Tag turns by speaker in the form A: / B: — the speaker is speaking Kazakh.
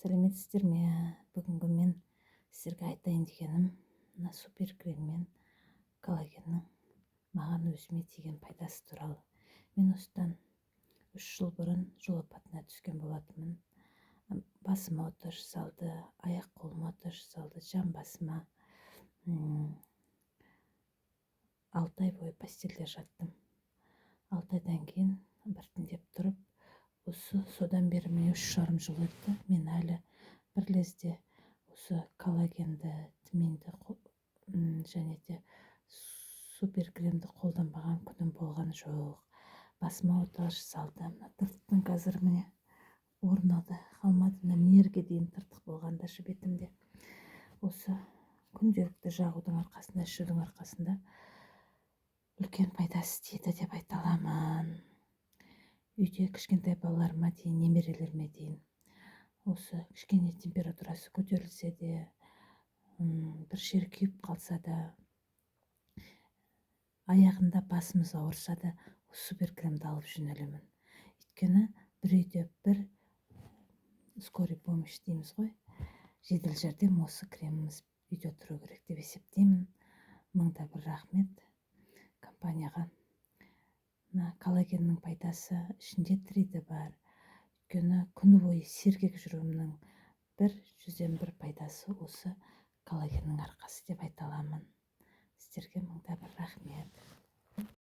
A: Сәлеметсіздер ме? Бүгінгі мен сіздерге айтайын дегенім мына супер крем мен коллагеннің маған өзіме тиген пайдасы туралы. Мен осыдан 3 жыл бұрын жол апатына түскен болатынмын. Басыма ота жасалды, аяқ қолыма ота жасалды, жан басыма 6 ай бойы постельде жаттым. 6 айдан кейін біртіндеп тұрып, содан бері міне 3,5 жыл өтті. Мен әлі бір лезде осы коллагенді, тминді және де супер кремді қолданбаған күнім болған жоқ. Басыма ота жасалды. Тыртықтың қазір міне орнады, қалмады. Мерге дейін тыртық болған даже бетімде. Осы күнделікті жағудың арқасында, ішудің арқасында үлкен пайдасы тиді деп айта аламын. Үйде кішкентай балаларыма дейін, немерелеріме дейін осы кішкене температурасы көтерілсе де, бір жер күйіп қалса да, аяғында басымыз ауырса да, супер кремді алып жөнелемін. Өйткені бір үйде бір скорый помощь дейміз ғой, жедел жәрдем осы креміміз үйде тұру керек деп есептеймін. Мыңда бір рахмет компанияға. Коллагеннің пайдасы ішінде триді бар. Өйткені күні бойы сергек жүруімнің 100-ден 1 пайдасы осы коллагеннің арқасы деп айта аламын. Сіздерге мыңда бір рахмет.